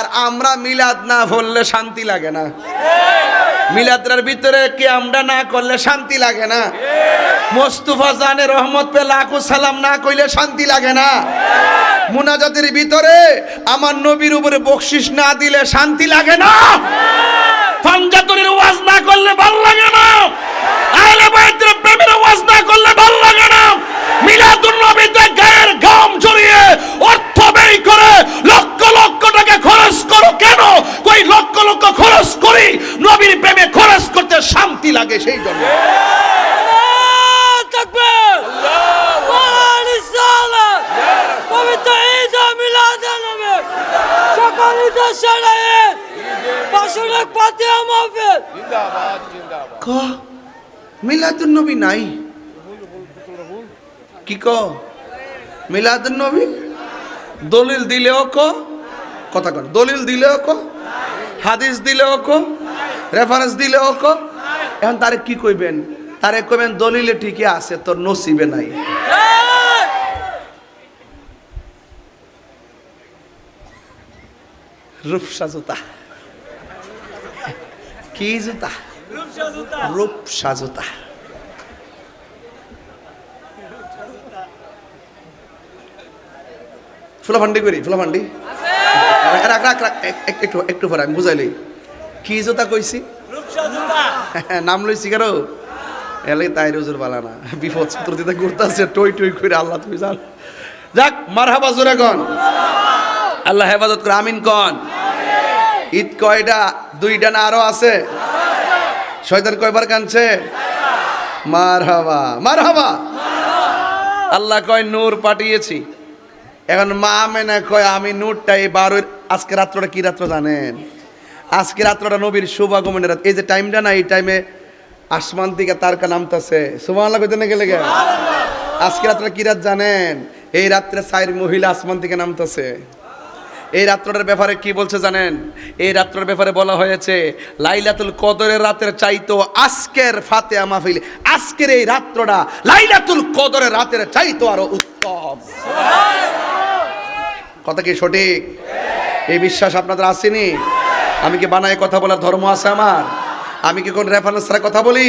আর আমরা মিলাদ না পড়লে শান্তি লাগে না। মিলাদের ভিতরে কি আমরা না করলে শান্তি লাগে না। মোস্তফা জানে রহমত পে লাখো সালাম না কইলে শান্তি লাগে না। মুনাজাতের ভিতরে আমার নবীর উপরে বকশিশ না দিলে শান্তি লাগে না। ফানজাতুরের ওয়াজ না করলে ভালো লাগে না। আহলে বাইতের প্রেমের ওয়াজ না করলে ভালো লাগে না। মিলাদুন নবীতে গায়ের ঘাম ঝরিয়ে অর্থ ব্যয় করে লক্ষ লক্ষ টাকা খরচ করো কেন? কই লক্ষ লক্ষ খরচ করি নবীর প্রেমে খরচ করতে শান্তি লাগে সেই জন্য। তাকবীর আল্লাহু রিসালাত পবিত্র ঈদ মিলাদুন নবী সকল ঈদ শরীয়ত বাসুরেক ফাতিহা মাহফিল জিন্দাবাদ জিন্দাবাদ। ক মিলাদুন নবী নাই কি ক মিলাদুন নবী দলিল দিলেও ক কথা কন দলিল দিলেও ক হাদিস দিলেও ক রেফারেন্স দিলেও ক এখন তারে কি কইবেন? তারে কইবেন দলিলে ঠিকই আছে তোর নসিবে নাই। রূপসা জুতা কি জুতা? রূপসা জুতা। ফুলাফান্ডি করি ফুলাফান্ডি রাখ রাখ রাখ একটু একটু পরে আমি বুঝাইলি কি জুতা কইছি। নাম লইছি কারো এলে তাই রোজুর বালা না বিপদ চতুর্থীতে ঘুরতেছে টই টই করে আল্লাহ তুমি জান। যাক মারহাবা জোরে কন আল্লাহ হেফাজত করে আমিন কন। ঈদ কয়টা? দুইটা না আরো আছে? শয়তান কয়বার কানছে? মারহাবা মারহাবা। আল্লাহ কয় নূর পাঠিয়েছি। এখন মা মেনা কয় আমি নূরটা এই 12 আজকে রাত্রটা কি রাত্র জানেন? আজকে রাত্রটা নবীর শুভাগমনের রাত। এই যে টাইমটা না এই টাইমে আসমান থেকে তারকা নামতেছে। সুবহানাল্লাহ কইতে না গেলে আজকে রাত্রে কি রাত জানেন? এই রাত্রে 4 মহিলা আসমান থেকে নামতেছে। এই রাত্রটার ব্যাপারে কি বলছে জানেন? এই রাত্রের ব্যাপারে বলা হয়েছে লাইলাতুল কদরের রাতের চাইতো আজকের ফাতিহা মাহফিল, আজকের এই রাত্রটা লাইলাতুল কদরের রাতের চাইতো আরো উত্তম। কথা কি সঠিক? এই বিশ্বাস আপনাদের আসেনি? আমি কি বানায় কথা বলার ধর্ম আছে আমার? আমি কি কোন রেফারেন্স ছাড়া কথা বলি?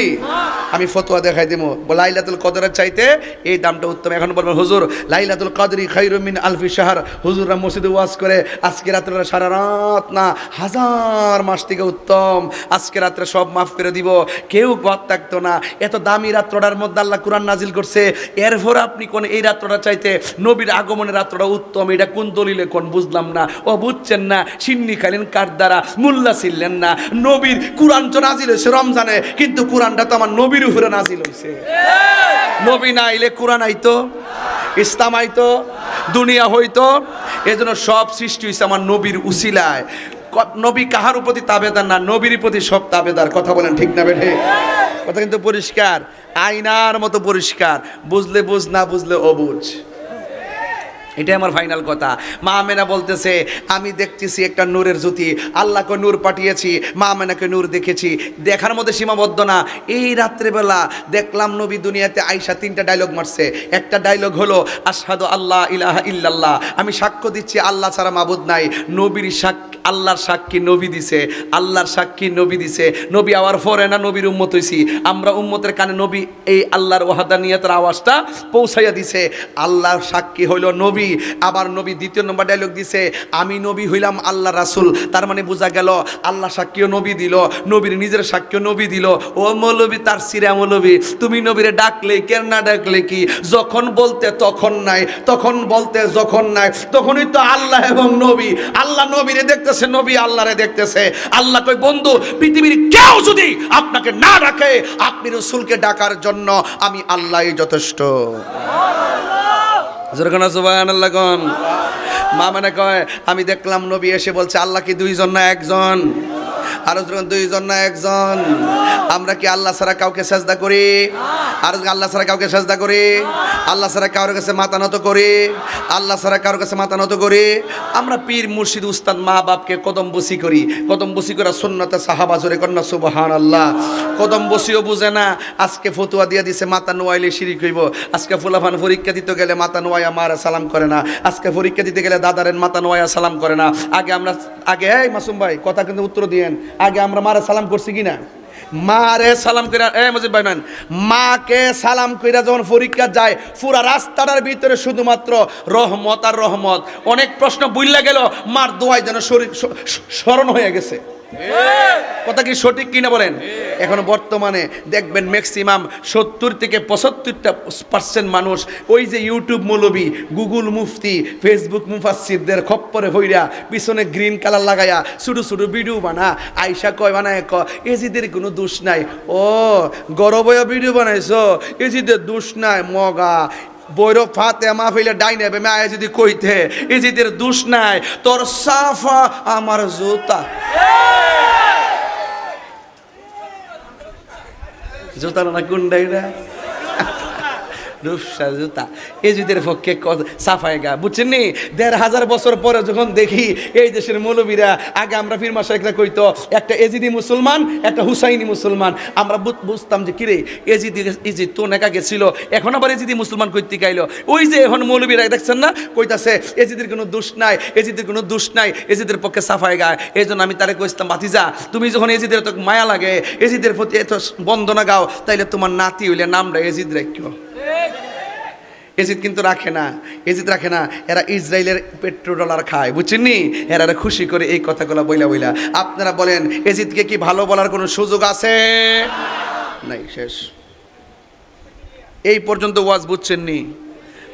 আমি ফতোয়া দেখাই দেবো লাইলাতুল কদরের চাইতে এই দামটা উত্তম। এখন বলবেন হুজুর লাইলাতুল কদরি খায়রুম মিন আলফি শাহর। হুজুররা মসজিদে ওয়াজ করে আজকে রাত্রে সারা রাত না 1000 মাস থেকে উত্তম। আজকে রাত্রে সব মাফ করে দিব, কেউ বাদ থাকতো না। এত দামি রাত্রটার মধ্যে আল্লাহ কুরআন নাজিল করছে। এরপর আপনি কোন এই রাত্রটা চাইতে নবীর আগমনের রাত্রটা উত্তম, এটা কোন দলিলে কোন বুঝলাম না। ও বুঝছেন না, সিন্নি খাইলেন কার দ্বারা, মোল্লা ছিলেন না। নবীর কুরআন তো নাজিল হয়েছে রমজানে, কিন্তু কুরআনটা তো আমার নবীর উপরে নাজিল হয়েছে। নবী না আইলে কুরআন আইতো, ইসলাম আইতো, দুনিয়া হইতো। এজন্য সব সৃষ্টি হয়েছে আমার নবীর উসিলায়। নবী কাহার প্রতি তাবেদার না, নবীর প্রতি সব তাবেদার। কথা বলেন ঠিক না বেঠে? কথা কিন্তু পরিষ্কার, আয়নার মতো পরিষ্কার। বুঝলে বুঝ, না বুঝলে অবুঝ। এটাই আমার ফাইনাল কথা। মা আমেনা বলতেছে আমি দেখতেছি একটা নূরের জ্যোতি, আল্লাহকে নূর পাঠিয়েছি, মা আমেনাকে নূর দেখেছি। দেখার মধ্যে সীমাবদ্ধ না। এই রাত্রেবেলা দেখলাম নবী দুনিয়াতে আইসা 3টা ডায়লগ মারছে। একটা ডায়লগ হলো আশহাদু আল্লাহ ইলাহা ইল্লাল্লাহ, আমি সাক্ষ্য দিচ্ছি আল্লাহ ছাড়া মাবুদ নাই। নবীর সাক্ষী, আল্লাহর সাক্ষী নবী দিছে, আল্লাহর সাক্ষী নবী দিছে। নবী আওয়ার পরে না নবীর উম্মত হইছি আমরা, উম্মতের কানে নবী এই আল্লাহর ওয়াহদানিয়তের আওয়াজটা পৌঁছাইয়া দিছে। আল্লাহর সাক্ষী হইল নবী। আবার নবী 2য় নম্বর ডায়লগ দিছে আমি নবী হইলাম আল্লাহ রাসূল। তার মানে বোঝা গেল আল্লাহ সাক্ষীও নবী দিল, নবীর নিজের সাক্ষীও নবী দিল। ও মৌলবী তার সিরা মৌলবী, তুমি নবীরে ডাকলে কেন না ডাকলে কি? যখন বলতে তখন নাই, তখন বলতে যখন নাই, তখনই তো আল্লাহ এবং নবী। আল্লাহ নবীরে দেখতেছে, নবী আল্লাহরে দেখতেছে। আল্লাহ কই বন্ধু পৃথিবীর কেউ যদি আপনাকে না ডাকে, আপনি রাসূলকে ডাকার জন্য আমি আল্লাহই যথেষ্ট। সুবহানাল্লাহ কোন মা মানে কয় আমি দেখলাম নবী এসে বলছে আল্লাহ কি 2জন না 1জন? আর যখন দুইজন না একজন, আমরা কি আল্লাহ ছাড়া কাউকে সেজদা করি? আর আল্লাহ ছাড়া কাউকে সেজদা করি? আল্লাহ ছাড়া কারোর কাছে মাথা নত করি? আল্লাহ ছাড়া কারোর কাছে মাথা নত করি? আমরা পীর মুর্শিদ উস্তাদ মা বাপকে কদম বসি করি। কদম বসি করা সুন্নতে সাহাবা জোরে কন্যা সুবহানাল্লাহ। কদম বসিও বুঝে না, আজকে ফতুয়া দিয়ে দিছে মাথা নোয়াইলে শিরিক হইব। আজকে ফুলাফান পরীক্ষা দিতে গেলে মাথা নোয়াইয়া মারা সালাম করে না। আজকে পরীক্ষা দিতে গেলে দাদারের মাথা নোয়াইয়া সালাম করে না। আগে এই মাসুম ভাই কথা কিন্তু উত্তর দিয়েন, আগে আমরা মারা সালাম করছি কিনা? মারে সালাম কইরা মজিদ ভাই নেন, মাকে সালাম কইরা যখন পরীক্ষা যায় পুরা রাস্তাটার ভিতরে শুধুমাত্র রহমত আর রহমত। অনেক প্রশ্ন বুইল্লা গেল, মার দোয়ায় যেন শরীর স্মরণ হয়ে গেছে। কথা কি সঠিক কিনা বলেন? এখন বর্তমানে দেখবেন ম্যাক্সিমাম 70 থেকে 75% মানুষ ওই যে ইউটিউব মৌলবী, গুগল মুফতি, ফেসবুক মুফাসসিরদের খপ্পরে হইরা পিছনে গ্রিন কালার লাগায়া ছোট ছোট ভিডিও বানা। আইসা কয় বানায় এজিদের কোনো দোষ নাই। ও গরবয়া ভিডিও বানাইছো, এজিদের দোষ নাই মগা। বৈরব ফাতে মাহফিলে ডাইনে বেমে আয় যদি কইতে এজিদের দোষ নাই, তোর সাফা আমার জুতা। জুতা না কুন্ডাইরা রূপসা জুতা এজিদের পক্ষে সাফায় গা, বুঝছেন নি? 1500 বছর পরে যখন দেখি এই দেশের মৌলবীরা, আগে আমরা ফির মাসায়েখরা কইতো একটা এজিদি মুসলমান একটা হুসাইনি মুসলমান, আমরা বুঝতাম যে কিরে এজিদ তো নেকা গেছিল, এখন আবার এজিদি মুসলমান কইতে গাইলো। ওই যে এখন মৌলবীরা দেখছেন না কইতাছে এজিদের কোনো দোষ নাই, এজিদের কোনো দোষ নাই, এজিদের পক্ষে সাফায় গায়। এই জন্য আমি তারে কইতাম, বাতিজা তুমি যখন এজিদের এত মায়া লাগে, এজিদের প্রতি এত বন্দনা গাও, তাইলে তোমার নাতি হইলে নামটা এজিদ রাখিও। এজিদ কিন্তু রাখে না, এজিদ রাখে না। এরা ইসরায়েলের পেট্রোডলার খায়, বুঝছেন নি? এরা খুশি করে এই কথাগুলো বইলা বইলা। আপনারা বলেন এজিদকে কি ভালো বলার কোনো সুযোগ আছে? নাই, শেষ। এই পর্যন্ত ওয়াজ বুঝছেন নি?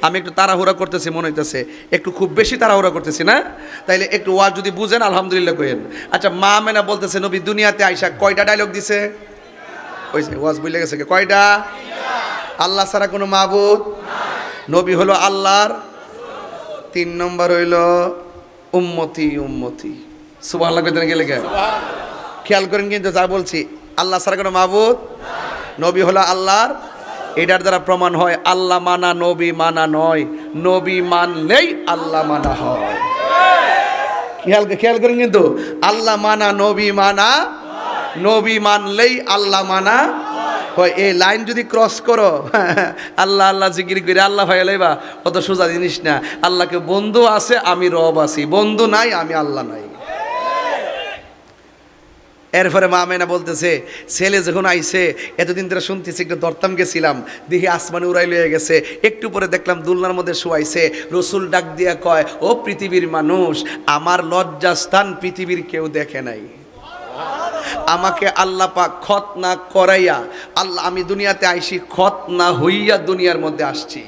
আমি একটু তাড়াহুড়া করতেছি মনে হইতেছে, একটু খুব বেশি তাড়াহুড়া করতেছি না? তাইলে একটু ওয়াজ যদি বুঝেন আলহামদুলিল্লাহ কইেন। আচ্ছা, মা মেনা বলতেছে নবী দুনিয়াতে আইসা কয়টা ডায়লগ দিছে? ওই যে ওয়াজ বুঝলে গেছে কয়টা? আল্লাহ ছাড়া কোনো মাবুদ, নবী হলো আল্লাহর, 3 নম্বর হইল উম্মতি উম্মতি। সুবহানাল্লাহ কইতে গেলে কেন? খেয়াল করেন কিন্তু যা বলছি, আল্লাহ ছাড়া কোনো মাবুদ, নবী হলো আল্লাহর। এটার দ্বারা প্রমাণ হয় আল্লাহ মানা নবী মানা নয়, নবী মানলেই আল্লাহ মানা হয়। খেয়াল করেন কিন্তু, আল্লাহ মানা নবী মানা, নবী মানলেই আল্লাহ মানা হয়। এই লাইন যদি ক্রস করো, আল্লাহ আল্লাহ জিকির করে আল্লাহ ভাই লাইবা, অত সোজা জিনিস না। আল্লাহকে বন্ধু আছে, আমি রব আছি, বন্ধু নাই, আমি আল্লাহ নাই। এরপরে মা মেনা বলতেছে ছেলে যখন আইছে, এতদিন ধরে শুনতেছি, একটু দরতাম গেছিলাম, দেখি আসমানে উড়াই লয়ে গেছে। একটু পরে দেখলাম দুলনার মধ্যে শোয়াইছে। রসুল ডাক দিয়া কয়, ও পৃথিবীর মানুষ, আমার লজ্জাস্থান পৃথিবীর কেউ দেখে নাই। আমাকে আল্লাহ পাক খতনা করাইয়া, আল্লাহ আমি দুনিয়াতে আইসি খতনা হইয়া দুনিয়ার মধ্যে আসছি।